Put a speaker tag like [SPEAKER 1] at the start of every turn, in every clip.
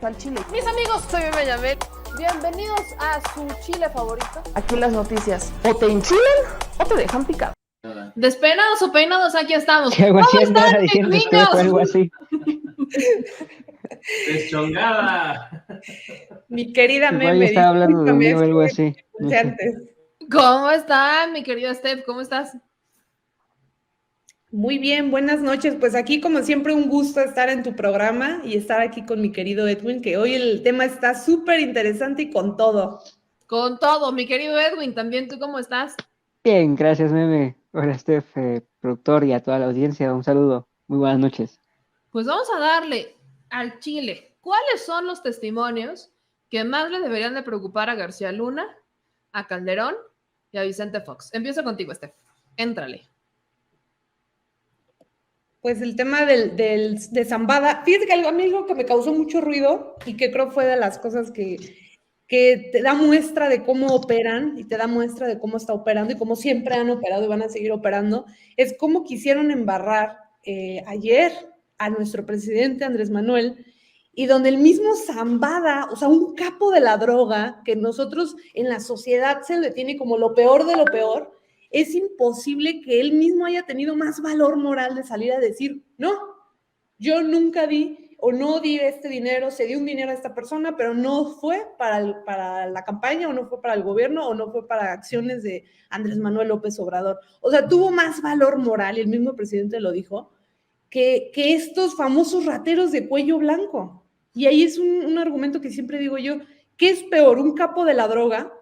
[SPEAKER 1] al chile.
[SPEAKER 2] Mis amigos, soy Meme Yamel. Bienvenidos a su chile favorito.
[SPEAKER 1] Aquí las noticias o te enchilan o te dejan picado.
[SPEAKER 2] Despeinados o peinados, aquí estamos.
[SPEAKER 3] Que algo así
[SPEAKER 2] ¿Cómo
[SPEAKER 3] andaba
[SPEAKER 2] están, mis
[SPEAKER 3] diciendo usted
[SPEAKER 2] niños?
[SPEAKER 3] o algo así.
[SPEAKER 4] Deschongada.
[SPEAKER 5] Mi querida
[SPEAKER 3] Igual
[SPEAKER 5] Meme,
[SPEAKER 3] estaba hablando de mí o algo así.
[SPEAKER 5] antes.
[SPEAKER 2] ¿Cómo están, mi querido Steph? ¿Cómo estás?
[SPEAKER 5] Muy bien, buenas noches. Pues aquí, como siempre, un gusto estar en tu programa y estar aquí con mi querido Edwin, que hoy el tema está súper interesante y con todo.
[SPEAKER 2] Con todo, mi querido Edwin, también tú, ¿cómo estás?
[SPEAKER 3] Bien, gracias, Meme. Hola, Steph, productor, y a toda la audiencia. Un saludo. Muy buenas noches.
[SPEAKER 2] Pues vamos a darle al chile. ¿Cuáles son los testimonios que más le deberían de preocupar a García Luna, a Calderón y a Vicente Fox? Empiezo contigo, Steph. Éntrale.
[SPEAKER 5] Pues el tema de Zambada, fíjate que a mí algo que me causó mucho ruido y que creo fue de las cosas que te da muestra de cómo operan y te da muestra de cómo está operando y cómo siempre han operado y van a seguir operando, es cómo quisieron embarrar ayer a nuestro presidente Andrés Manuel, y donde el mismo Zambada, o sea, un capo de la droga que nosotros en la sociedad se le tiene como lo peor de lo peor, es imposible que él mismo haya tenido más valor moral de salir a decir, no, yo nunca di o no di este dinero, se dio un dinero a esta persona, pero no fue para la campaña o no fue para el gobierno o no fue para acciones de Andrés Manuel López Obrador. O sea, tuvo más valor moral, y el mismo presidente lo dijo, que estos famosos rateros de cuello blanco. Y ahí es un argumento que siempre digo yo, ¿qué es peor, un capo de la droga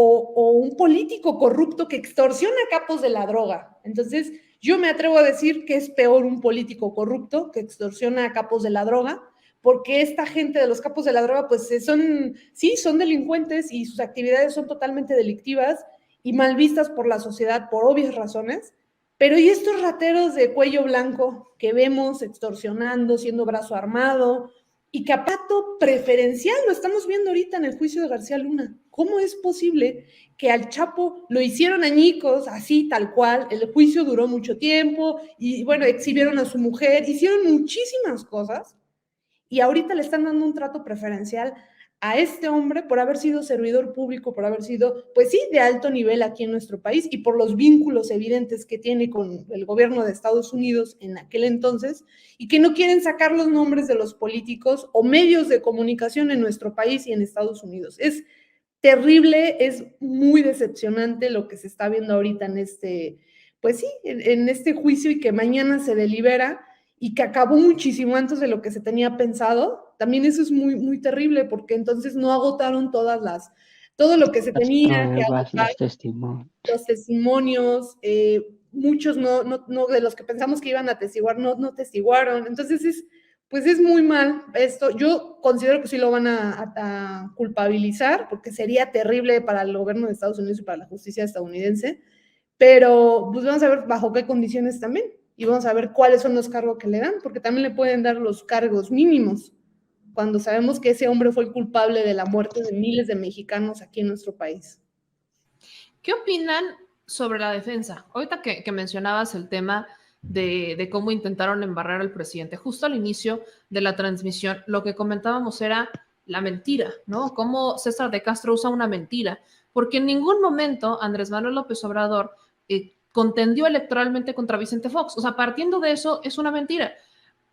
[SPEAKER 5] o un político corrupto que extorsiona capos de la droga? Entonces, yo me atrevo a decir que es peor un político corrupto que extorsiona a capos de la droga, porque esta gente de los capos de la droga, pues son delincuentes y sus actividades son totalmente delictivas y mal vistas por la sociedad por obvias razones. Pero ¿y estos rateros de cuello blanco que vemos extorsionando, siendo brazo armado, y que a pato preferencial lo estamos viendo ahorita en el juicio de García Luna? ¿Cómo es posible que al Chapo lo hicieron añicos, así, tal cual? El juicio duró mucho tiempo y, bueno, exhibieron a su mujer, hicieron muchísimas cosas y ahorita le están dando un trato preferencial a este hombre por haber sido servidor público, por haber sido, pues sí, de alto nivel aquí en nuestro país y por los vínculos evidentes que tiene con el gobierno de Estados Unidos en aquel entonces, y que no quieren sacar los nombres de los políticos o medios de comunicación en nuestro país y en Estados Unidos. Es terrible, es muy decepcionante lo que se está viendo ahorita en pues sí, en este juicio, y que mañana se delibera y que acabó muchísimo antes de lo que se tenía pensado. También eso es muy, muy terrible, porque entonces no agotaron todo lo que se tenía que agotar,
[SPEAKER 3] Los testimonios.
[SPEAKER 5] los testimonios, muchos no, de los que pensamos que iban a atestiguar, no testiguaron. Entonces pues es muy mal esto. Yo considero que sí lo van a culpabilizar, porque sería terrible para el gobierno de Estados Unidos y para la justicia estadounidense, pero pues vamos a ver bajo qué condiciones también, y vamos a ver cuáles son los cargos que le dan, porque también le pueden dar los cargos mínimos, cuando sabemos que ese hombre fue el culpable de la muerte de miles de mexicanos aquí en nuestro país.
[SPEAKER 2] ¿Qué opinan sobre la defensa? Ahorita que mencionabas el tema de cómo intentaron embarrar al presidente, justo al inicio de la transmisión, lo que comentábamos era la mentira, ¿no? Cómo César de Castro usa una mentira, porque en ningún momento Andrés Manuel López Obrador contendió electoralmente contra Vicente Fox. O sea, partiendo de eso, es una mentira.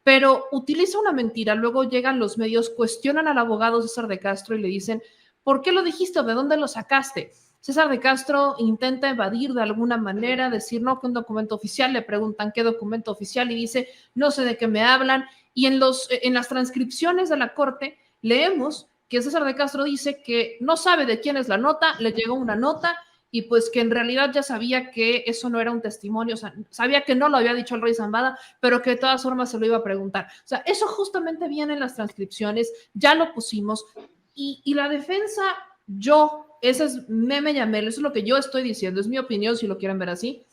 [SPEAKER 2] Pero utiliza una mentira, luego llegan los medios, cuestionan al abogado César de Castro y le dicen, ¿por qué lo dijiste? ¿De dónde lo sacaste? César de Castro intenta evadir de alguna manera, decir no, que un documento oficial, le preguntan qué documento oficial y dice, no sé de qué me hablan. Y en las transcripciones de la corte leemos que César de Castro dice que no sabe de quién es la nota, le llegó una nota y pues que en realidad ya sabía que eso no era un testimonio, o sea, sabía que no lo había dicho el rey Zambada, pero que de todas formas se lo iba a preguntar. O sea, eso justamente viene en las transcripciones, ya lo pusimos, y la defensa, ese es Meme Yamel, eso es lo que yo estoy diciendo, es mi opinión si lo quieren ver así.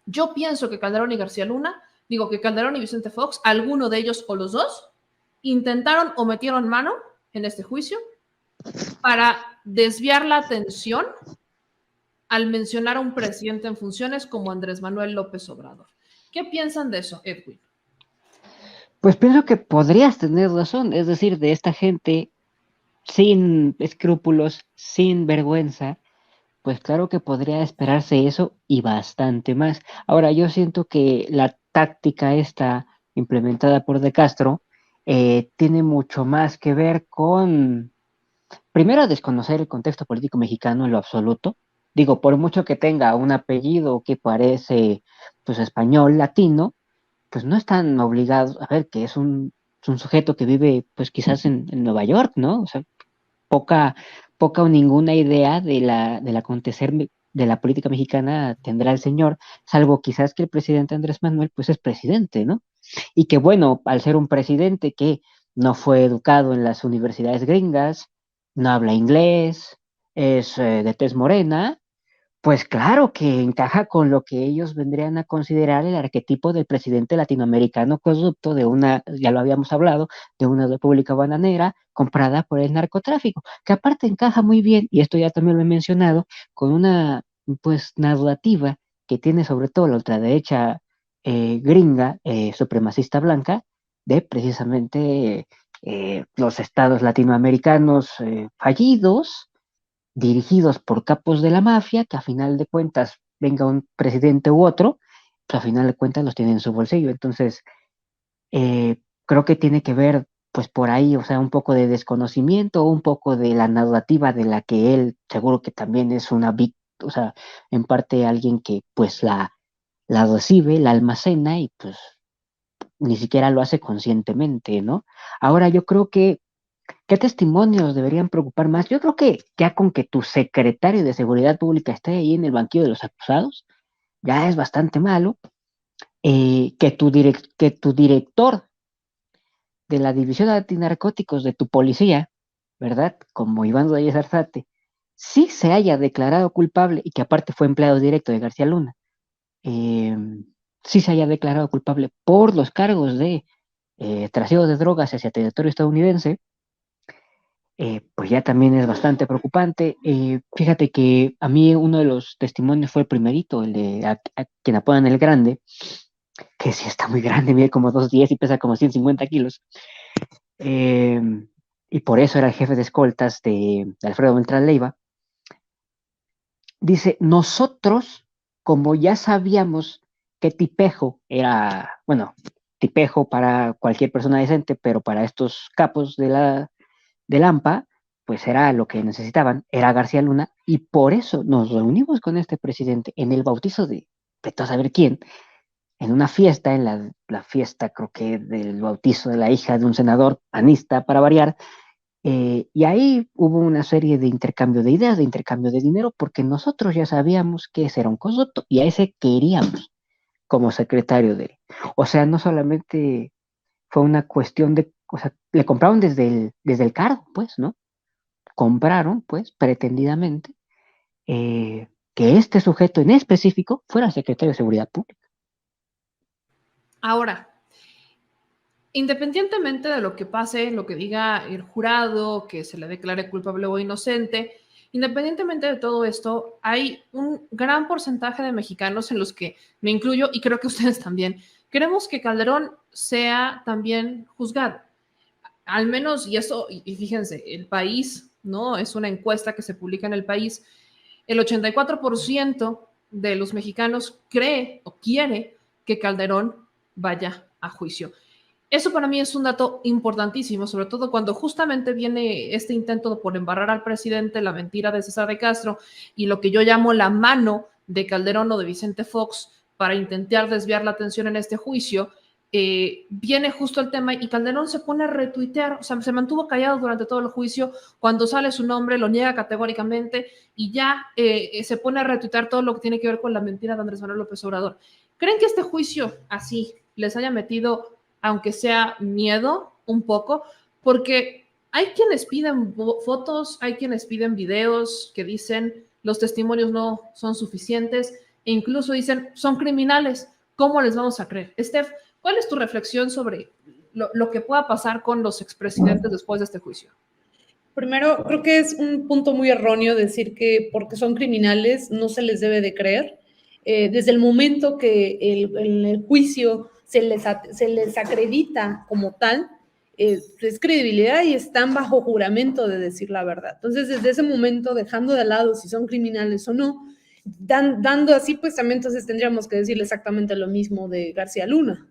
[SPEAKER 2] Yo pienso que Calderón y García Luna, que Calderón y Vicente Fox, alguno de ellos o los dos, intentaron o metieron mano en este juicio para desviar la atención al mencionar a un presidente en funciones como Andrés Manuel López Obrador. ¿Qué piensan de eso, Edwin?
[SPEAKER 3] Pues pienso que podrías tener razón, es decir, de esta gente sin escrúpulos, sin vergüenza, pues claro que podría esperarse eso y bastante más. Ahora, yo siento que la táctica esta implementada por De Castro tiene mucho más que ver con, primero, desconocer el contexto político mexicano en lo absoluto. Digo, por mucho que tenga un apellido que parece pues español, latino, pues no están obligados a ver que es un sujeto que vive pues quizás en Nueva York, ¿no? O sea, poca, poca o ninguna idea del acontecer de la política mexicana tendrá el señor, salvo quizás que el presidente Andrés Manuel pues es presidente, ¿no? Y que bueno, al ser un presidente que no fue educado en las universidades gringas, no habla inglés, es de tez morena, pues claro que encaja con lo que ellos vendrían a considerar el arquetipo del presidente latinoamericano corrupto de una, ya lo habíamos hablado, de una república bananera comprada por el narcotráfico, que aparte encaja muy bien, y esto ya también lo he mencionado, con una pues narrativa que tiene sobre todo la ultraderecha gringa, supremacista blanca, de precisamente los estados latinoamericanos fallidos dirigidos por capos de la mafia, que a final de cuentas venga un presidente u otro, pues a final de cuentas los tiene en su bolsillo. Entonces, creo que tiene que ver, pues por ahí, o sea, un poco de desconocimiento, un poco de la narrativa de la que él seguro que también es una víctima, o sea, en parte alguien que pues la recibe, la almacena y pues ni siquiera lo hace conscientemente, ¿no? Ahora yo creo que ¿qué testimonios deberían preocupar más? Yo creo que ya con que tu secretario de Seguridad Pública esté ahí en el banquillo de los acusados, ya es bastante malo. Que tu director de la División de Antinarcóticos de tu policía, ¿verdad? Como Iván Reyes Arzate, sí se haya declarado culpable y que aparte fue empleado directo de García Luna, eh, sí se haya declarado culpable por los cargos de trasiego de drogas hacia territorio estadounidense, pues ya también es bastante preocupante. Fíjate que a mí uno de los testimonios fue el primerito, el de a quien apodan el grande, que sí está muy grande, mide como 2'10" y pesa como 150 kilos. Eh, y por eso era el jefe de escoltas de Alfredo Beltrán Leiva. Dice, nosotros, como ya sabíamos que Tipejo era, bueno, Tipejo para cualquier persona decente, pero para estos capos del AMPA, pues era lo que necesitaban, era García Luna, y por eso nos reunimos con este presidente en el bautizo de todo saber quién, en una fiesta, en la fiesta creo que del bautizo de la hija de un senador panista para variar, y ahí hubo una serie de intercambio de ideas, de intercambio de dinero, porque nosotros ya sabíamos que ese era un corrupto y a ese queríamos como secretario de... O sea, no solamente fue una cuestión de... O sea, le compraron desde el cargo, pues, ¿no? Compraron, pues, pretendidamente, que este sujeto en específico fuera secretario de Seguridad Pública.
[SPEAKER 2] Ahora, independientemente de lo que pase, lo que diga el jurado, que se le declare culpable o inocente, independientemente de todo esto, hay un gran porcentaje de mexicanos en los que me incluyo y creo que ustedes también, queremos que Calderón sea también juzgado. Al menos, y eso, y fíjense, el país, ¿no? Es una encuesta que se publica en el país, el 84% de los mexicanos cree o quiere que Calderón vaya a juicio. Eso para mí es un dato importantísimo, sobre todo cuando justamente viene este intento por embarrar al presidente, la mentira de César de Castro y lo que yo llamo la mano de Calderón o de Vicente Fox para intentar desviar la atención en este juicio. Viene justo el tema y Calderón se pone a retuitear, o sea, se mantuvo callado durante todo el juicio, cuando sale su nombre lo niega categóricamente y ya se pone a retuitear todo lo que tiene que ver con la mentira de Andrés Manuel López Obrador. ¿Creen que este juicio así les haya metido, aunque sea miedo, un poco? Porque hay quienes piden fotos, hay quienes piden videos que dicen los testimonios no son suficientes e incluso dicen son criminales. ¿Cómo les vamos a creer? Steph, ¿cuál es tu reflexión sobre lo que pueda pasar con los expresidentes después de este juicio?
[SPEAKER 5] Primero, creo que es un punto muy erróneo decir que porque son criminales no se les debe de creer. Desde el momento que el juicio se les acredita como tal, es credibilidad y están bajo juramento de decir la verdad. Entonces, desde ese momento, dejando de lado si son criminales o no, dando así, pues también entonces tendríamos que decirle exactamente lo mismo de García Luna.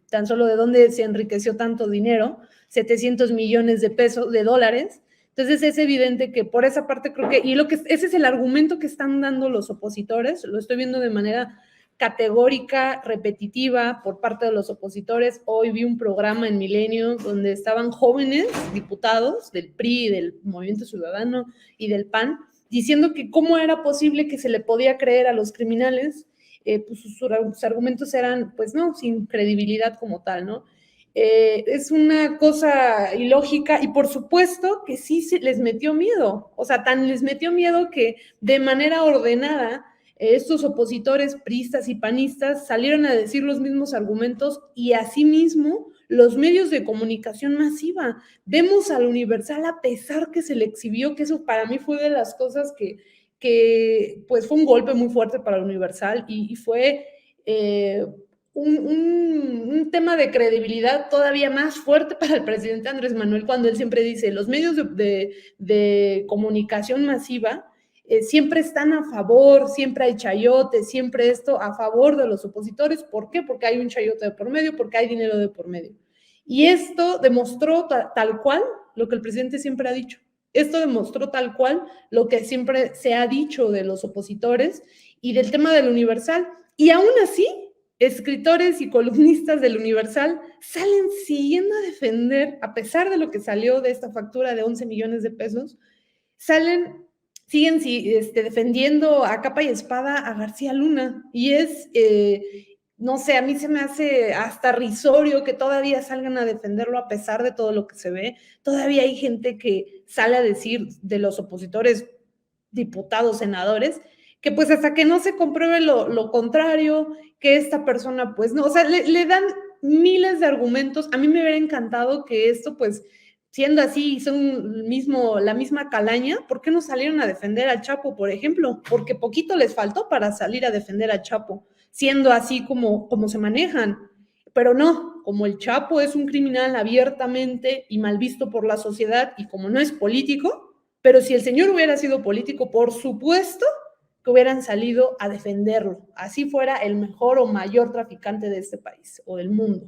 [SPEAKER 5] Tan solo de dónde se enriqueció tanto dinero, 700 millones de pesos, de dólares. Entonces es evidente que por esa parte creo que, ese es el argumento que están dando los opositores, lo estoy viendo de manera categórica, repetitiva por parte de los opositores. Hoy vi un programa en Milenio donde estaban jóvenes diputados del PRI, del Movimiento Ciudadano y del PAN, diciendo que cómo era posible que se le podía creer a los criminales, pues sus argumentos eran, pues no, sin credibilidad como tal, ¿no? Es una cosa ilógica y por supuesto que sí se les metió miedo, o sea, tan les metió miedo que de manera ordenada estos opositores priistas y panistas salieron a decir los mismos argumentos y asimismo los medios de comunicación masiva. Vemos al Universal a pesar que se le exhibió, que eso para mí fue de las cosas que pues fue un golpe muy fuerte para el Universal y fue un tema de credibilidad todavía más fuerte para el presidente Andrés Manuel cuando él siempre dice, los medios de comunicación masiva siempre están a favor, siempre hay chayote, siempre esto a favor de los opositores. ¿Por qué? Porque hay un chayote de por medio, porque hay dinero de por medio. Y esto demostró tal cual lo que el presidente siempre ha dicho. Esto demostró tal cual lo que siempre se ha dicho de los opositores y del tema del Universal. Y aún así, escritores y columnistas del Universal salen siguiendo a defender, a pesar de lo que salió de esta factura de 11 millones de pesos, siguen defendiendo a capa y espada a García Luna. Y no sé, a mí se me hace hasta risorio que todavía salgan a defenderlo a pesar de todo lo que se ve. Todavía hay gente que sale a decir de los opositores, diputados, senadores, que pues hasta que no se compruebe lo contrario, que esta persona pues no, o sea, le dan miles de argumentos. A mí me hubiera encantado que esto pues siendo así, son la misma calaña, ¿por qué no salieron a defender al Chapo, por ejemplo? Porque poquito les faltó para salir a defender al Chapo, siendo así como se manejan. Pero no, como el Chapo es un criminal abiertamente y mal visto por la sociedad y como no es político, pero si el señor hubiera sido político, por supuesto que hubieran salido a defenderlo, así fuera el mejor o mayor traficante de este país o del mundo.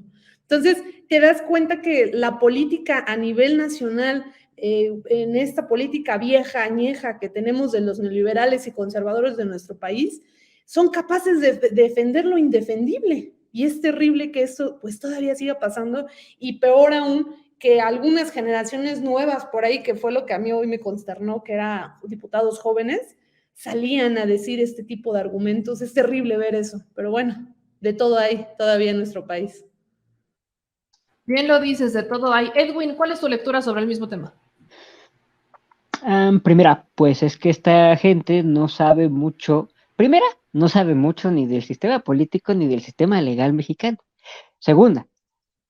[SPEAKER 5] Entonces, te das cuenta que la política a nivel nacional, en esta política vieja, añeja que tenemos de los neoliberales y conservadores de nuestro país, son capaces de defender lo indefendible. Y es terrible que esto pues todavía siga pasando y peor aún que algunas generaciones nuevas por ahí, que fue lo que a mí hoy me consternó, que eran diputados jóvenes, salían a decir este tipo de argumentos. Es terrible ver eso, pero bueno, de todo hay todavía en nuestro país.
[SPEAKER 2] Bien lo dices, de todo hay. Edwin, ¿cuál es tu lectura sobre el mismo tema?
[SPEAKER 3] Primera, pues es que esta gente no sabe mucho. Primera, no sabe mucho ni del sistema político ni del sistema legal mexicano. Segunda,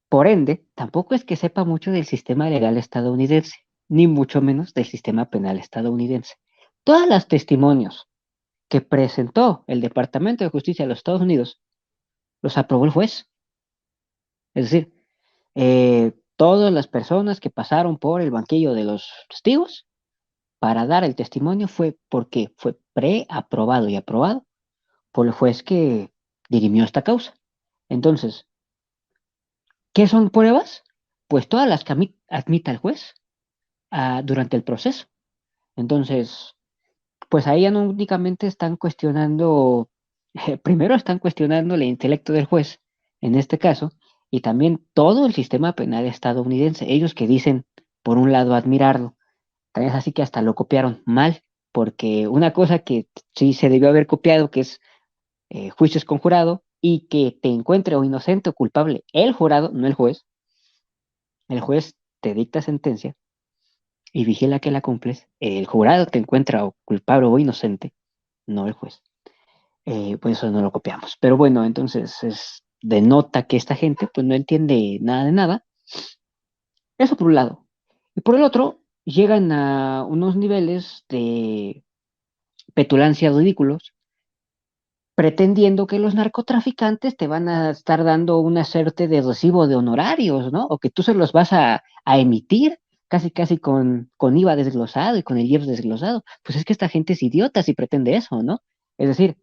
[SPEAKER 3] por ende, tampoco es que sepa mucho del sistema legal estadounidense, ni mucho menos del sistema penal estadounidense. Todos los testimonios que presentó el Departamento de Justicia de los Estados Unidos los aprobó el juez. Es decir, todas las personas que pasaron por el banquillo de los testigos para dar el testimonio fue porque fue preaprobado y aprobado por el juez que dirimió esta causa. Entonces, ¿qué son pruebas? Pues todas las que admita el juez durante el proceso. Entonces, pues ahí ya no únicamente están cuestionando, primero están cuestionando el intelecto del juez, en este caso, y también todo el sistema penal estadounidense. Ellos que dicen, por un lado, admirarlo, también es así que hasta lo copiaron mal, porque una cosa que sí se debió haber copiado, que es juicios con jurado, y que te encuentre o inocente o culpable el jurado, no el juez. El juez te dicta sentencia y vigila que la cumples. El jurado te encuentra o culpable o inocente, no el juez. Pues eso no lo copiamos. Pero bueno, entonces denota que esta gente pues no entiende nada de nada. Eso por un lado. Y por el otro, llegan a unos niveles de petulancia ridículos pretendiendo que los narcotraficantes te van a estar dando una suerte de recibo de honorarios, ¿no? O que tú se los vas a emitir casi casi con IVA desglosado y con el IEPS desglosado. Pues es que esta gente es idiota si pretende eso, ¿no? Es decir,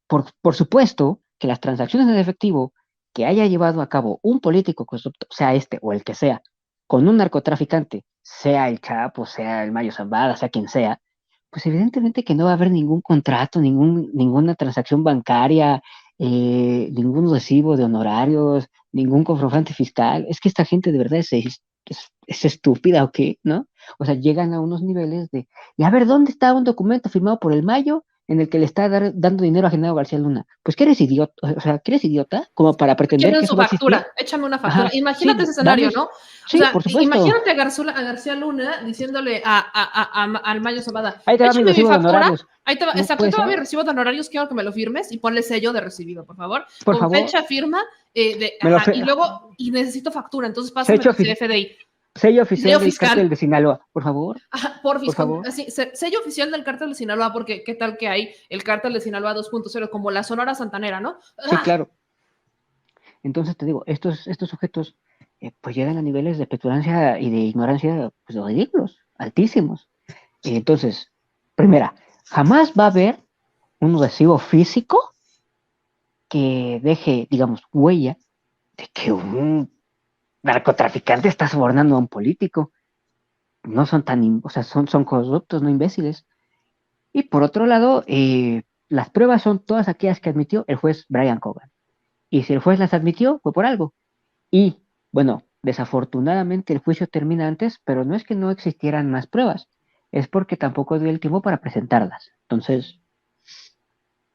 [SPEAKER 3] por supuesto que las transacciones en efectivo que haya llevado a cabo un político corrupto, sea este o el que sea, con un narcotraficante, sea el Chapo, sea el Mayo Zambada, sea quien sea, pues evidentemente que no va a haber ningún contrato, ninguna transacción bancaria, ningún recibo de honorarios, ningún comprobante fiscal. Es que esta gente de verdad es estúpida o qué, ¿no? O sea, llegan a unos niveles de, y a ver, ¿dónde está un documento firmado por el Mayo en el que le está dando dinero a Genaro García Luna? Pues que eres idiota, o sea, que eres idiota como para pretender
[SPEAKER 2] Échame
[SPEAKER 3] que eso
[SPEAKER 2] su
[SPEAKER 3] va a existir.
[SPEAKER 2] factura, échame una factura.
[SPEAKER 3] Ajá,
[SPEAKER 2] Imagínate
[SPEAKER 3] sí,
[SPEAKER 2] ese escenario,
[SPEAKER 3] danos-
[SPEAKER 2] ¿no?
[SPEAKER 3] Sí,
[SPEAKER 2] O sea,
[SPEAKER 3] por supuesto.
[SPEAKER 2] imagínate a García Luna diciéndole al Mayo Zambada,
[SPEAKER 3] Ahí te va mi
[SPEAKER 2] échame mi
[SPEAKER 3] recibo de
[SPEAKER 2] factura,
[SPEAKER 3] honorarios.
[SPEAKER 2] ahí te va,
[SPEAKER 3] No
[SPEAKER 2] exacto, ahí
[SPEAKER 3] puede
[SPEAKER 2] te va mi
[SPEAKER 3] ser.
[SPEAKER 2] recibo de honorarios, quiero que me lo firmes y ponle sello de recibido, por favor,
[SPEAKER 3] Por
[SPEAKER 2] con
[SPEAKER 3] favor.
[SPEAKER 2] fecha, firma,
[SPEAKER 3] Me lo
[SPEAKER 2] y luego, y necesito factura, entonces pásame
[SPEAKER 3] Sello
[SPEAKER 2] tu CFDI.
[SPEAKER 3] Sello oficial
[SPEAKER 2] Sello
[SPEAKER 3] del
[SPEAKER 2] fiscal.
[SPEAKER 3] cártel de Sinaloa, por favor.
[SPEAKER 2] Ajá,
[SPEAKER 3] Por
[SPEAKER 2] porfis,
[SPEAKER 3] favor.
[SPEAKER 2] así, sello oficial del cártel de Sinaloa, porque qué tal que hay el cártel de Sinaloa 2.0, como la Sonora Santanera, ¿no?
[SPEAKER 3] Sí, claro. Entonces te digo, estos sujetos pues llegan a niveles de petulancia y de ignorancia pues ridículos, altísimos. Entonces, primera, jamás va a haber un recibo físico que deje, digamos, huella de que un narcotraficante está sobornando a un político. No son o sea, son corruptos, no imbéciles. Y por otro lado, las pruebas son todas aquellas que admitió el juez Brian Cogan. Y si el juez las admitió, fue por algo. Y, bueno, desafortunadamente el juicio termina antes, pero no es que no existieran más pruebas, es porque tampoco dio el tiempo para presentarlas. Entonces,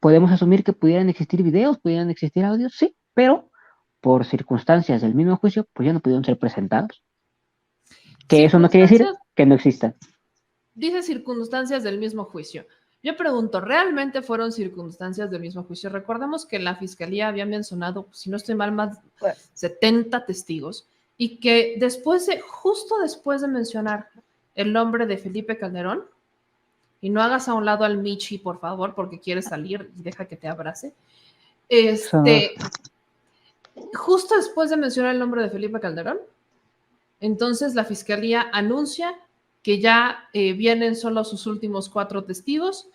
[SPEAKER 3] podemos asumir que pudieran existir videos, pudieran existir audios, sí, pero por circunstancias del mismo juicio, pues ya no pudieron ser presentados. Que eso no quiere decir que no existan.
[SPEAKER 2] Dice circunstancias del mismo juicio. Yo pregunto, ¿realmente fueron circunstancias del mismo juicio? Recordemos que la fiscalía había mencionado, si no estoy mal, más de 70 testigos y que justo después de mencionar el nombre de Felipe Calderón, y no hagas a un lado al Michi, por favor, porque quiere salir y deja que te abrace. Justo después de mencionar el nombre de Felipe Calderón, entonces la fiscalía anuncia que ya vienen solo sus últimos 4 testigos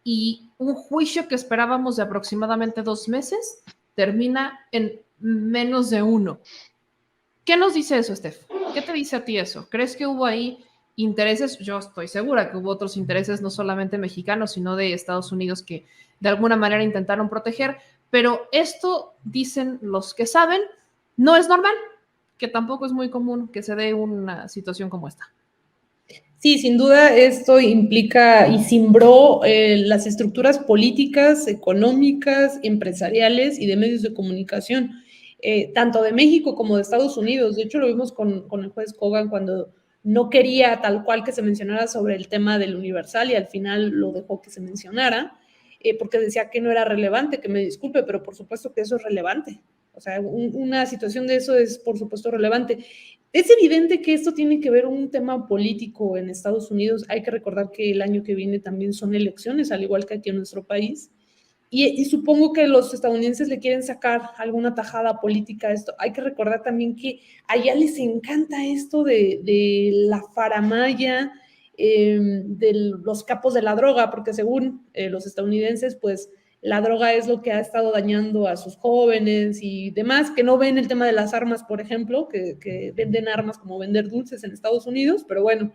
[SPEAKER 2] y un juicio que esperábamos de aproximadamente 2 meses termina en menos de 1. ¿Qué nos dice eso, Steph? ¿Qué te dice a ti eso? ¿Crees que hubo ahí intereses? Yo estoy segura que hubo otros intereses, no solamente mexicanos, sino de Estados Unidos que de alguna manera intentaron proteger, pero esto, dicen los que saben, no es normal, que tampoco es muy común que se dé una situación como esta.
[SPEAKER 5] Sí, sin duda esto implica y cimbró las estructuras políticas, económicas, empresariales y de medios de comunicación, tanto de México como de Estados Unidos. De hecho, lo vimos con el juez Cogan cuando no quería tal cual que se mencionara sobre el tema del Universal y al final lo dejó que se mencionara, porque decía que no era relevante, que me disculpe, pero por supuesto que eso es relevante. O sea, una situación de eso es por supuesto relevante. Es evidente que esto tiene que ver un tema político en Estados Unidos. Hay que recordar que el año que viene también son elecciones, al igual que aquí en nuestro país. Y supongo que los estadounidenses le quieren sacar alguna tajada política a esto. Hay que recordar también que allá les encanta esto de la faramalla, de los capos de la droga, porque según los estadounidenses, pues la droga es lo que ha estado dañando a sus jóvenes y demás, que no ven el tema de las armas, por ejemplo, que venden armas como vender dulces en Estados Unidos, pero bueno,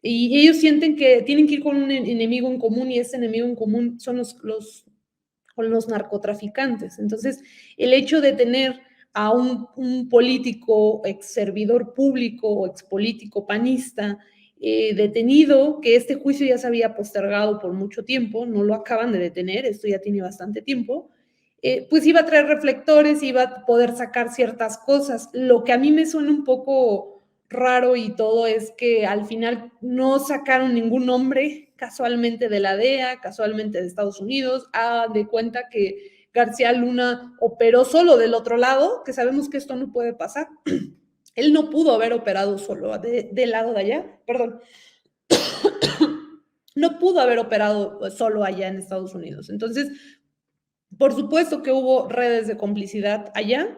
[SPEAKER 5] y ellos sienten que tienen que ir con un enemigo en común y ese enemigo en común son los narcotraficantes. Entonces, el hecho de tener a un político, ex servidor público o ex político panista, detenido, que este juicio ya se había postergado por mucho tiempo, no lo acaban de detener, esto ya tiene bastante tiempo, pues iba a traer reflectores, iba a poder sacar ciertas cosas. Lo que a mí me suena un poco raro y todo es que al final no sacaron ningún nombre casualmente de la DEA, casualmente de Estados Unidos, de cuenta que García Luna operó solo del otro lado, que sabemos que esto no puede pasar. Él no pudo haber operado solo del lado de allá, perdón. No pudo haber operado solo allá en Estados Unidos. Entonces, Por supuesto que hubo redes de complicidad allá,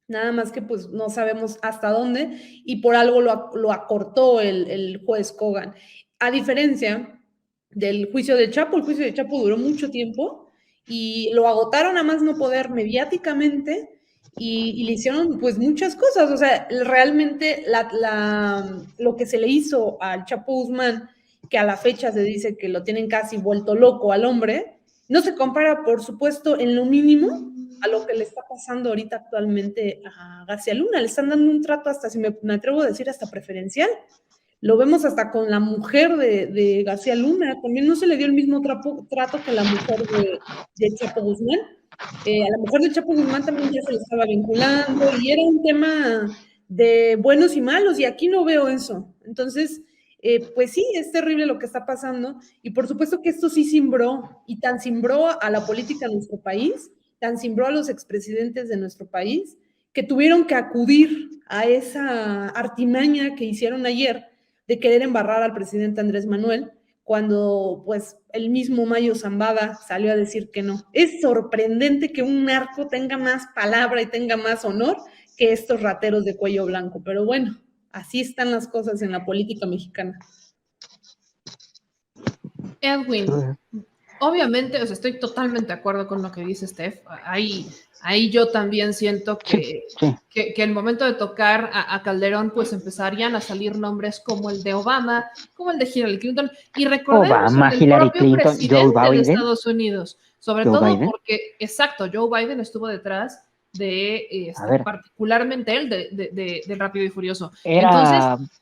[SPEAKER 5] nada más que pues no sabemos hasta dónde y por algo lo acortó el juez Kogan. A diferencia del juicio de Chapo, el juicio de Chapo duró mucho tiempo y lo agotaron a más no poder mediáticamente y le hicieron pues muchas cosas. O sea, realmente lo que se le hizo al Chapo Guzmán, que a la fecha se dice que lo tienen casi vuelto loco al hombre, no se compara, por supuesto, en lo mínimo a lo que le está pasando ahorita actualmente a García Luna. Le están dando un trato hasta, si me atrevo a decir, hasta preferencial. Lo vemos hasta con la mujer de García Luna. También no se le dio el mismo trato que la mujer de Chapo Guzmán. A la mujer de Chapo Guzmán también ya se le estaba vinculando y era un tema de buenos y malos y aquí no veo eso. Entonces, pues sí, es terrible lo que está pasando y por supuesto que esto sí cimbró y tan cimbró a la política de nuestro país, tan cimbró a los expresidentes de nuestro país, que tuvieron que acudir a esa artimaña que hicieron ayer de querer embarrar al presidente Andrés Manuel, cuando pues el mismo Mayo Zambada salió a decir que no. Es sorprendente que un narco tenga más palabra y tenga más honor que estos rateros de cuello blanco, pero bueno, así están las cosas en la política mexicana.
[SPEAKER 2] Edwin, obviamente, o sea, estoy totalmente de acuerdo con lo que dice Steph. Ahí yo también siento que el momento de tocar a Calderón, pues empezarían a salir nombres como el de Obama, como el de Hillary Clinton, y recordemos
[SPEAKER 3] Obama,
[SPEAKER 2] el del
[SPEAKER 3] Hillary
[SPEAKER 2] propio
[SPEAKER 3] Clinton,
[SPEAKER 2] presidente
[SPEAKER 3] Joe
[SPEAKER 2] de
[SPEAKER 3] Biden.
[SPEAKER 2] Estados Unidos, sobre
[SPEAKER 3] Joe
[SPEAKER 2] todo
[SPEAKER 3] Biden.
[SPEAKER 2] porque, exacto, Joe Biden estuvo detrás de,
[SPEAKER 3] A ver.
[SPEAKER 2] particularmente él, de Rápido y Furioso.
[SPEAKER 3] Era,
[SPEAKER 2] Entonces,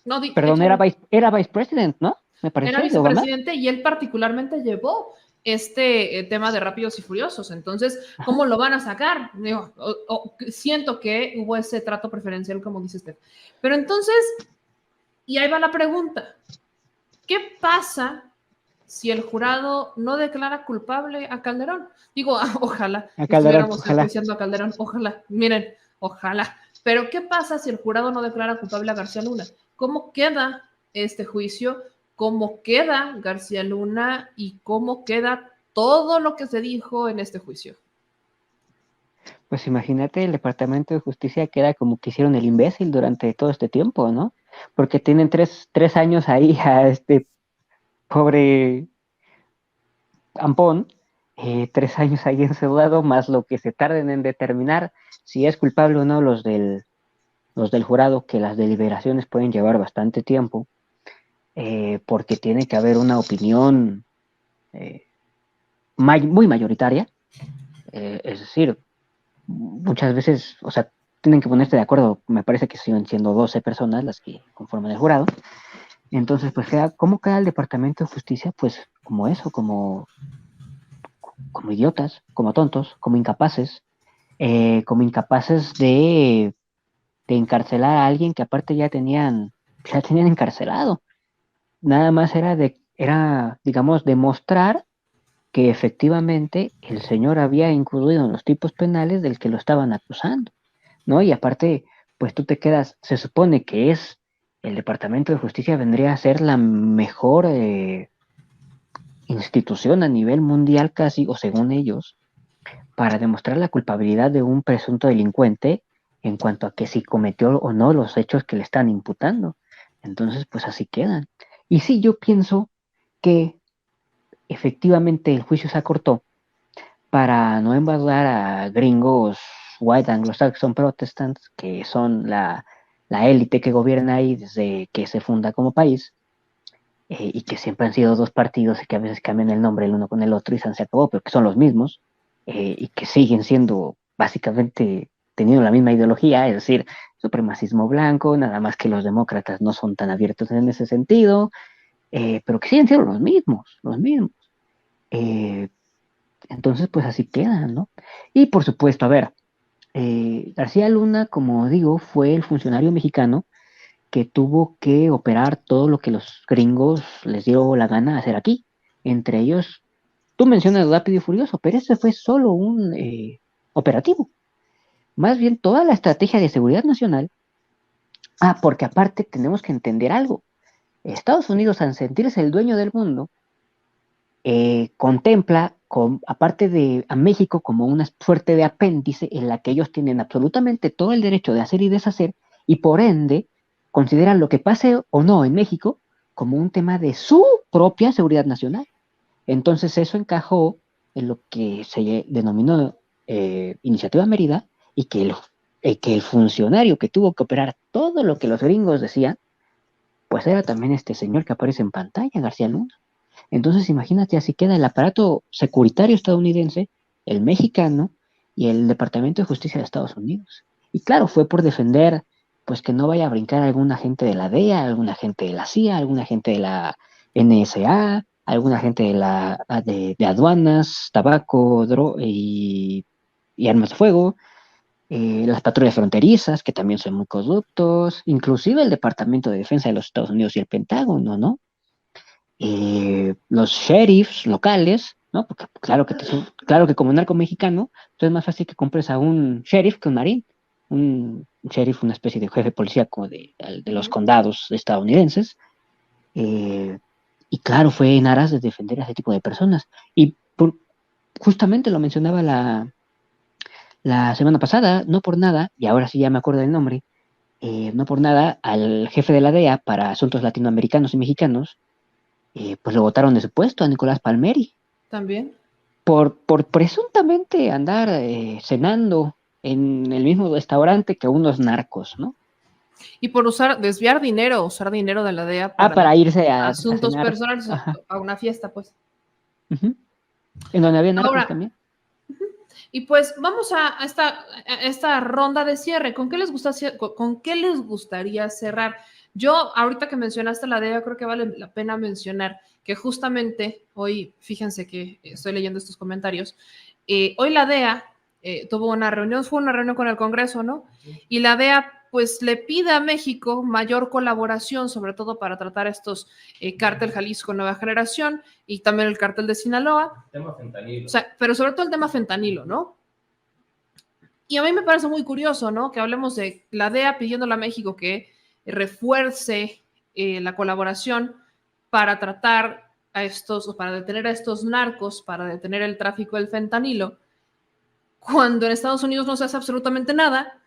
[SPEAKER 2] no,
[SPEAKER 3] perdón,
[SPEAKER 2] échale.
[SPEAKER 3] era vice president, ¿no? Me parece,
[SPEAKER 2] Era
[SPEAKER 3] de Obama.
[SPEAKER 2] vicepresidente y él particularmente llevó este tema de Rápidos y Furiosos. Entonces, ¿cómo lo van a sacar? Digo, siento que hubo ese trato preferencial, como dice usted. Pero entonces, y ahí va la pregunta. ¿Qué pasa si el jurado no declara culpable a Calderón? Digo, ojalá
[SPEAKER 3] A Calderón,
[SPEAKER 2] estuviéramos
[SPEAKER 3] ojalá.
[SPEAKER 2] enjuiciando a Calderón. Ojalá, miren, ojalá. Pero ¿qué pasa si el jurado no declara culpable a García Luna? ¿Cómo queda este juicio? ¿Cómo queda García Luna y cómo queda todo lo que se dijo en este juicio?
[SPEAKER 3] Pues imagínate, el Departamento de Justicia queda como que hicieron el imbécil durante todo este tiempo, ¿no? Porque tienen tres años ahí a este pobre Ampón, 3 años ahí encerrado, más lo que se tarden en determinar si es culpable o no los del jurado, que las deliberaciones pueden llevar bastante tiempo. Porque tiene que haber una opinión muy mayoritaria, es decir, muchas veces, o sea, tienen que ponerse de acuerdo, me parece que siguen siendo 12 personas las que conforman el jurado. Entonces, pues, ¿cómo queda el Departamento de Justicia? Pues como eso, como idiotas, como tontos, como incapaces de encarcelar a alguien que aparte ya tenían encarcelado. Nada más era, digamos, demostrar que efectivamente el señor había incurrido en los tipos penales del que lo estaban acusando, ¿no? Y aparte, pues tú te quedas, se supone que el Departamento de Justicia vendría a ser la mejor institución a nivel mundial casi, o según ellos, para demostrar la culpabilidad de un presunto delincuente en cuanto a que si cometió o no los hechos que le están imputando. Entonces, pues así quedan. Y sí, yo pienso que efectivamente el juicio se acortó para no embarrar a gringos white anglo-saxon protestants, que son la élite que gobierna ahí desde que se funda como país, y que siempre han sido dos partidos y que a veces cambian el nombre el uno con el otro y se acabó, pero que son los mismos, y que siguen siendo básicamente teniendo la misma ideología, es decir, supremacismo blanco, nada más que los demócratas no son tan abiertos en ese sentido, pero que siguen siendo los mismos. Entonces, pues así quedan, ¿no? Y por supuesto, a ver, García Luna, como digo, fue el funcionario mexicano que tuvo que operar todo lo que los gringos les dio la gana hacer aquí. Entre ellos, tú mencionas Rápido y Furioso, pero ese fue solo un operativo. Más bien toda la estrategia de seguridad nacional. Porque aparte tenemos que entender algo. Estados Unidos, al sentirse el dueño del mundo, contempla aparte de a México como una suerte de apéndice en la que ellos tienen absolutamente todo el derecho de hacer y deshacer, y por ende consideran lo que pase o no en México como un tema de su propia seguridad nacional. Entonces eso encajó en lo que se denominó Iniciativa Mérida, y que el funcionario que tuvo que operar todo lo que los gringos decían, pues era también este señor que aparece en pantalla, García Luna. Entonces imagínate, así queda el aparato securitario estadounidense, el mexicano y el Departamento de Justicia de Estados Unidos. Y claro, fue por defender, pues que no vaya a brincar algún agente de la DEA, algún agente de la CIA, algún agente de la NSA, algún agente de aduanas, tabaco, y armas de fuego, las patrullas fronterizas, que también son muy corruptos, inclusive el Departamento de Defensa de los Estados Unidos y el Pentágono, ¿no? Los sheriffs locales, ¿no? Porque claro que como narco mexicano, pues es más fácil que compres a un sheriff que un marín. Un sheriff, una especie de jefe policíaco de los condados estadounidenses. Y claro, fue en aras de defender a ese tipo de personas. Y justamente lo mencionaba la semana pasada, no por nada, y ahora sí ya me acuerdo del nombre, no por nada, al jefe de la DEA para asuntos latinoamericanos y mexicanos, pues lo botaron de su puesto a Nicolás Palmieri,
[SPEAKER 2] También.
[SPEAKER 3] por presuntamente andar cenando en el mismo restaurante que unos narcos, ¿no?
[SPEAKER 2] Y por desviar dinero, usar dinero de la DEA
[SPEAKER 3] Para irse a
[SPEAKER 2] asuntos
[SPEAKER 3] cenar.
[SPEAKER 2] personales,
[SPEAKER 3] Ajá.
[SPEAKER 2] a una fiesta, pues.
[SPEAKER 3] Uh-huh. En donde había narcos
[SPEAKER 2] Ahora,
[SPEAKER 3] también.
[SPEAKER 2] Y pues vamos a esta ronda de cierre. ¿Con qué les gustaría cerrar? Yo, ahorita que mencionaste la DEA, creo que vale la pena mencionar que justamente hoy, fíjense que estoy leyendo estos comentarios, hoy la DEA tuvo una reunión, fue una reunión con el Congreso, ¿no? Y la DEA pues le pide a México mayor colaboración, sobre todo para tratar estos cártel Jalisco Nueva Generación y también el cártel de Sinaloa.
[SPEAKER 4] Tema fentanilo.
[SPEAKER 2] O sea, pero sobre todo el tema fentanilo, ¿no? Y a mí me parece muy curioso, ¿no? Que hablemos de la DEA pidiéndole a México que refuerce la colaboración para tratar a estos, o para detener a estos narcos, para detener el tráfico del fentanilo, cuando en Estados Unidos no se hace absolutamente nada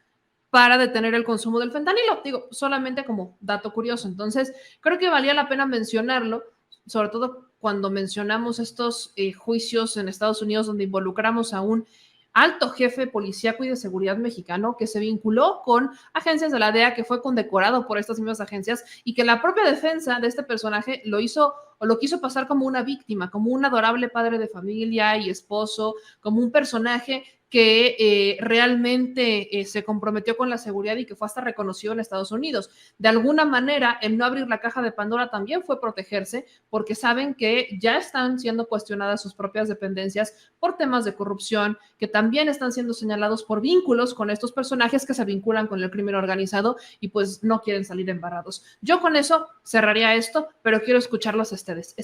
[SPEAKER 2] para detener el consumo del fentanilo. Digo, solamente como dato curioso. Entonces, creo que valía la pena mencionarlo, sobre todo cuando mencionamos estos juicios en Estados Unidos donde involucramos a un alto jefe policíaco y de seguridad mexicano que se vinculó con agencias de la DEA, que fue condecorado por estas mismas agencias y que la propia defensa de este personaje lo hizo o lo quiso pasar como una víctima, como un adorable padre de familia y esposo, como un personaje que realmente se comprometió con la seguridad y que fue hasta reconocido en Estados Unidos. De alguna manera, el no abrir la caja de Pandora también fue protegerse, porque saben que ya están siendo cuestionadas sus propias dependencias por temas de corrupción, que también están siendo señalados por vínculos con estos personajes que se vinculan con el crimen organizado y pues no quieren salir embarrados. Yo con eso cerraría esto, pero quiero escucharlos a ustedes.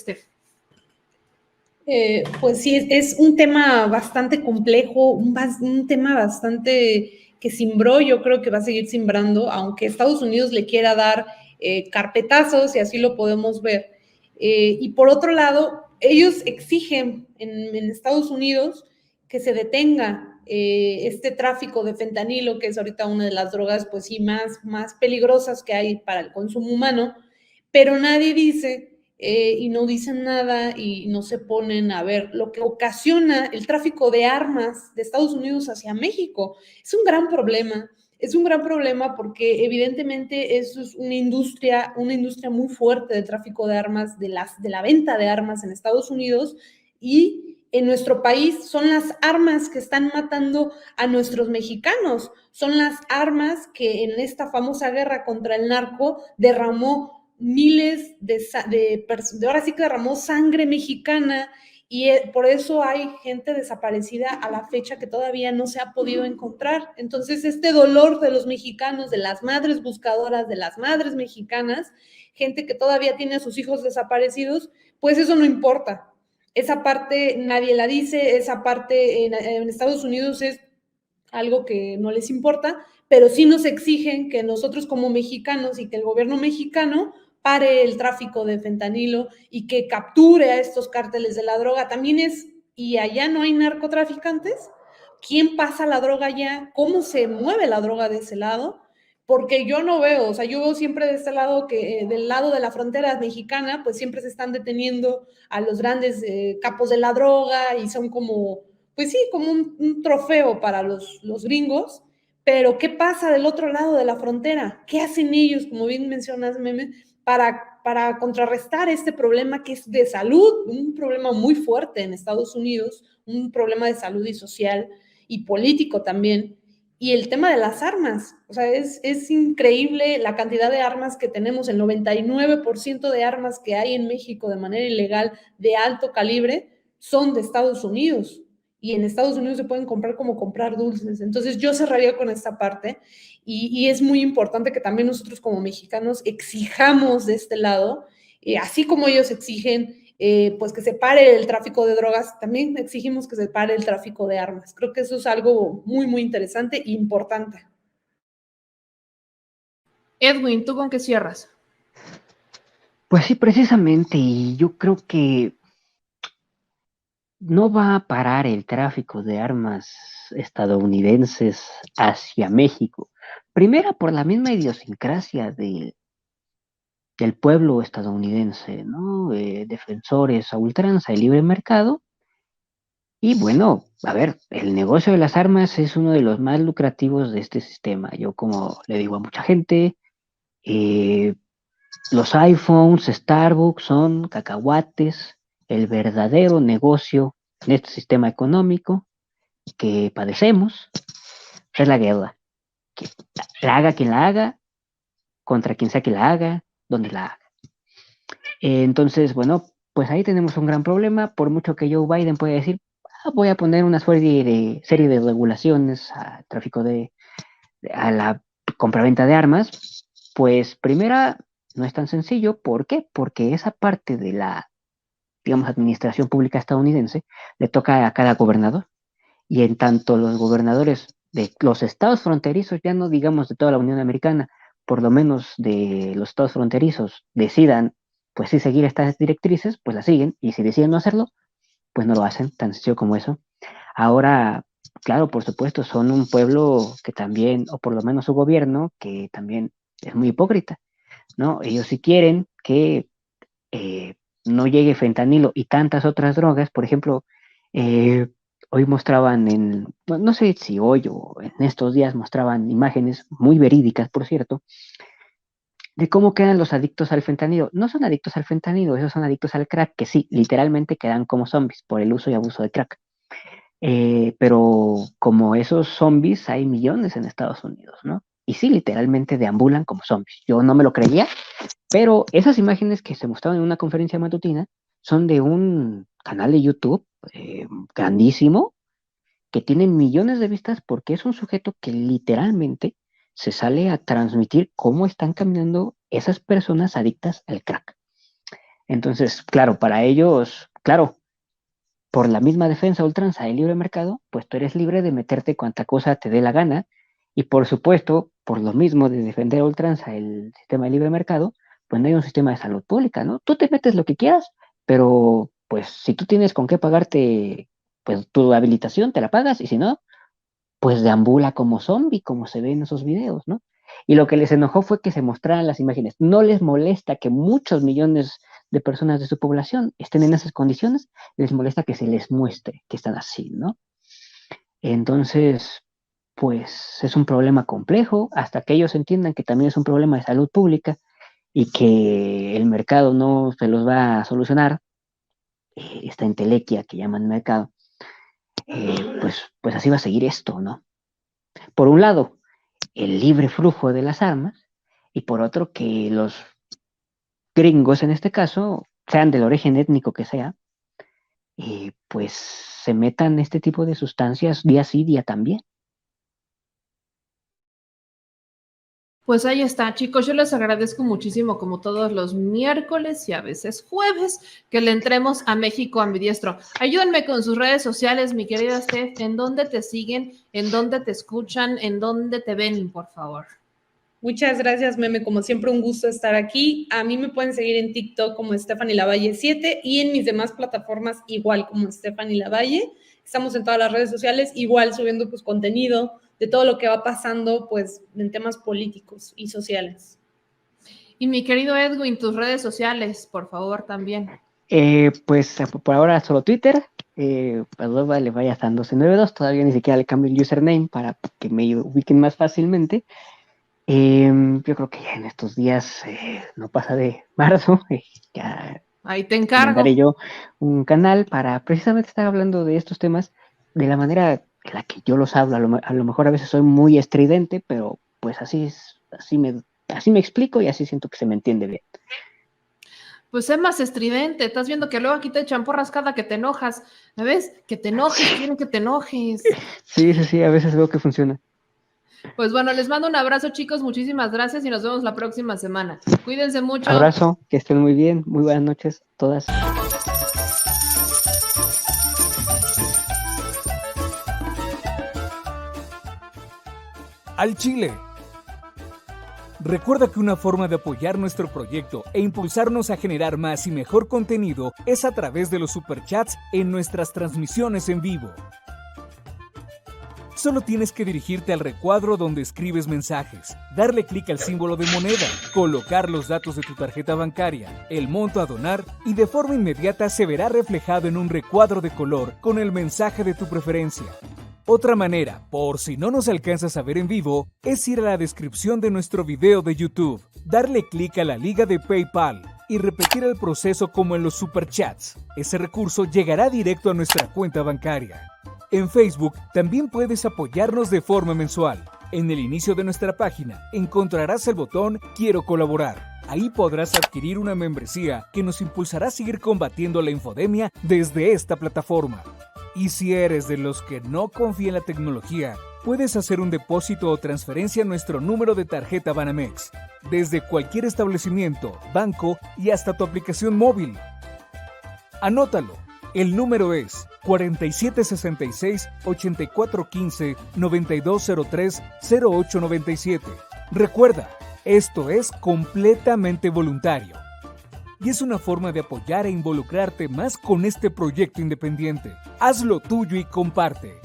[SPEAKER 5] Pues sí, es un tema bastante complejo, un tema bastante que cimbró, yo creo que va a seguir cimbrando, aunque Estados Unidos le quiera dar carpetazos, y así lo podemos ver. Y por otro lado, ellos exigen en Estados Unidos que se detenga este tráfico de fentanilo, que es ahorita una de las drogas, pues sí, más peligrosas que hay para el consumo humano, pero nadie dice... y no dicen nada y no se ponen a ver lo que ocasiona el tráfico de armas de Estados Unidos hacia México. Es un gran problema porque evidentemente eso es una industria muy fuerte de tráfico de armas, de la venta de armas en Estados Unidos, y en nuestro país son las armas que están matando a nuestros mexicanos, son las armas que en esta famosa guerra contra el narco derramó miles ahora sí que derramó sangre mexicana, y por eso hay gente desaparecida a la fecha que todavía no se ha podido encontrar. Entonces, este dolor de los mexicanos, de las madres buscadoras, de las madres mexicanas, gente que todavía tiene a sus hijos desaparecidos, pues eso no importa. Esa parte nadie la dice, esa parte en Estados Unidos es algo que no les importa, pero sí nos exigen que nosotros como mexicanos y que el gobierno mexicano pare el tráfico de fentanilo y que capture a estos cárteles de la droga. También es y allá no hay narcotraficantes. ¿Quién pasa la droga allá? ¿Cómo se mueve la droga de ese lado? Porque yo no veo, o sea, yo veo siempre de este lado que del lado de la frontera mexicana, pues siempre se están deteniendo a los grandes capos de la droga y son como, pues sí, como un trofeo para los gringos. Pero ¿qué pasa del otro lado de la frontera? ¿Qué hacen ellos, como bien mencionas, Meme, para contrarrestar este problema que es de salud, un problema muy fuerte en Estados Unidos, un problema de salud y social y político también? Y el tema de las armas, o sea, es increíble la cantidad de armas que tenemos, el 99% de armas que hay en México de manera ilegal de alto calibre son de Estados Unidos. Y en Estados Unidos se pueden comprar como comprar dulces. Entonces yo cerraría con esta parte y es muy importante que también nosotros como mexicanos exijamos de este lado, así como ellos exigen pues que se pare el tráfico de drogas, también exigimos que se pare el tráfico de armas. Creo que eso es algo muy, muy interesante e importante.
[SPEAKER 2] Edwin, ¿tú con qué cierras?
[SPEAKER 3] Pues sí, precisamente, y yo creo que no va a parar el tráfico de armas estadounidenses hacia México. Primera, por la misma idiosincrasia del pueblo estadounidense, ¿no? Defensores a ultranza del libre mercado. Y bueno, a ver, el negocio de las armas es uno de los más lucrativos de este sistema. Yo como le digo a mucha gente, eh, los iPhones, Starbucks son cacahuates, el verdadero negocio en este sistema económico que padecemos es la guerra. Que la haga quien la haga, contra quien sea que la haga, donde la haga. Entonces, bueno, pues ahí tenemos un gran problema, por mucho que Joe Biden pueda decir, voy a poner una serie de regulaciones al tráfico a la compraventa de armas, pues primera, no es tan sencillo. ¿Por qué? Porque esa parte de la, digamos, administración pública estadounidense le toca a cada gobernador. Y en tanto los gobernadores de los estados fronterizos, ya no digamos de toda la Unión Americana, por lo menos de los estados fronterizos, decidan, pues sí, seguir estas directrices, pues las siguen, y si deciden no hacerlo, pues no lo hacen, tan sencillo como eso. Ahora, claro, por supuesto, son un pueblo que también, o por lo menos su gobierno, que también es muy hipócrita, ¿no? Ellos sí quieren que no llegue fentanilo y tantas otras drogas. Por ejemplo, hoy mostraban bueno, no sé si hoy o en estos días mostraban imágenes muy verídicas, por cierto, de cómo quedan los adictos al fentanilo. No son adictos al fentanilo, esos son adictos al crack, que sí, literalmente quedan como zombies por el uso y abuso de crack. Pero como esos zombies hay millones en Estados Unidos, ¿no? Y sí, literalmente deambulan como zombies. Yo no me lo creía, pero esas imágenes que se mostraban en una conferencia matutina son de un canal de YouTube grandísimo que tiene millones de vistas porque es un sujeto que literalmente se sale a transmitir cómo están caminando esas personas adictas al crack. Entonces, claro, para ellos, claro, por la misma defensa a ultranza del libre mercado, pues tú eres libre de meterte cuanta cosa te dé la gana. Y por supuesto, por lo mismo de defender a ultranza el sistema de libre mercado, pues no hay un sistema de salud pública, ¿no? Tú te metes lo que quieras, pero pues si tú tienes con qué pagarte pues tu habilitación, te la pagas, y si no, pues deambula como zombie, como se ve en esos videos, ¿no? Y lo que les enojó fue que se mostraran las imágenes. No les molesta que muchos millones de personas de su población estén en esas condiciones, les molesta que se les muestre que están así, ¿no? Entonces, pues es un problema complejo, hasta que ellos entiendan que también es un problema de salud pública y que el mercado no se los va a solucionar, esta entelequia que llaman mercado, pues así va a seguir esto, ¿no? Por un lado, el libre flujo de las armas, y por otro, que los gringos en este caso, sean del origen étnico que sea, pues se metan este tipo de sustancias día sí, día también.
[SPEAKER 2] Pues ahí está, chicos. Yo les agradezco muchísimo, como todos los miércoles y a veces jueves, que le entremos a México ambidiestro. Ayúdenme con sus redes sociales, mi querida Steph. ¿En dónde te siguen? ¿En dónde te escuchan? ¿En dónde te ven, por favor?
[SPEAKER 5] Muchas gracias, Meme. Como siempre, un gusto estar aquí. A mí me pueden seguir en TikTok como Stephanie Lavalle 7 y en mis demás plataformas igual como Stephanie Lavalle. Estamos en todas las redes sociales, igual subiendo pues contenido de todo lo que va pasando pues en temas políticos y sociales.
[SPEAKER 2] Y mi querido Edwin, tus redes sociales, por favor, también.
[SPEAKER 3] Pues por ahora solo Twitter, arroba levayazan1292, todavía ni siquiera le cambio el username para que me ubiquen más fácilmente. Yo creo que ya en estos días, no pasa de marzo, ya
[SPEAKER 2] Ahí te encargo.
[SPEAKER 3] mandaré yo un canal para precisamente estar hablando de estos temas de la manera en la que yo los hablo. A lo mejor a veces soy muy estridente, pero pues así me explico y así siento que se me entiende bien.
[SPEAKER 2] Pues sé más estridente. Estás viendo que luego aquí te echan porras cada que te enojas. ¿Me ves? Que te enojes, quieren que te enojes.
[SPEAKER 3] Sí, a veces veo que funciona.
[SPEAKER 2] Pues bueno, les mando un abrazo, chicos. Muchísimas gracias y nos vemos la próxima semana. Cuídense mucho.
[SPEAKER 3] Abrazo, que estén muy bien. Muy buenas noches a todas.
[SPEAKER 6] Al Chile. Recuerda que una forma de apoyar nuestro proyecto e impulsarnos a generar más y mejor contenido es a través de los superchats en nuestras transmisiones en vivo. Solo tienes que dirigirte al recuadro donde escribes mensajes, darle clic al símbolo de moneda, colocar los datos de tu tarjeta bancaria, el monto a donar y de forma inmediata se verá reflejado en un recuadro de color con el mensaje de tu preferencia. Otra manera, por si no nos alcanzas a ver en vivo, es ir a la descripción de nuestro video de YouTube, darle clic a la liga de PayPal y repetir el proceso como en los superchats. Ese recurso llegará directo a nuestra cuenta bancaria. En Facebook también puedes apoyarnos de forma mensual. En el inicio de nuestra página encontrarás el botón Quiero colaborar. Ahí podrás adquirir una membresía que nos impulsará a seguir combatiendo la infodemia desde esta plataforma. Y si eres de los que no confía en la tecnología, puedes hacer un depósito o transferencia a nuestro número de tarjeta Banamex, desde cualquier establecimiento, banco y hasta tu aplicación móvil. Anótalo, el número es 4766-8415-9203-0897. Recuerda, esto es completamente voluntario. Y es una forma de apoyar e involucrarte más con este proyecto independiente. Hazlo tuyo y comparte.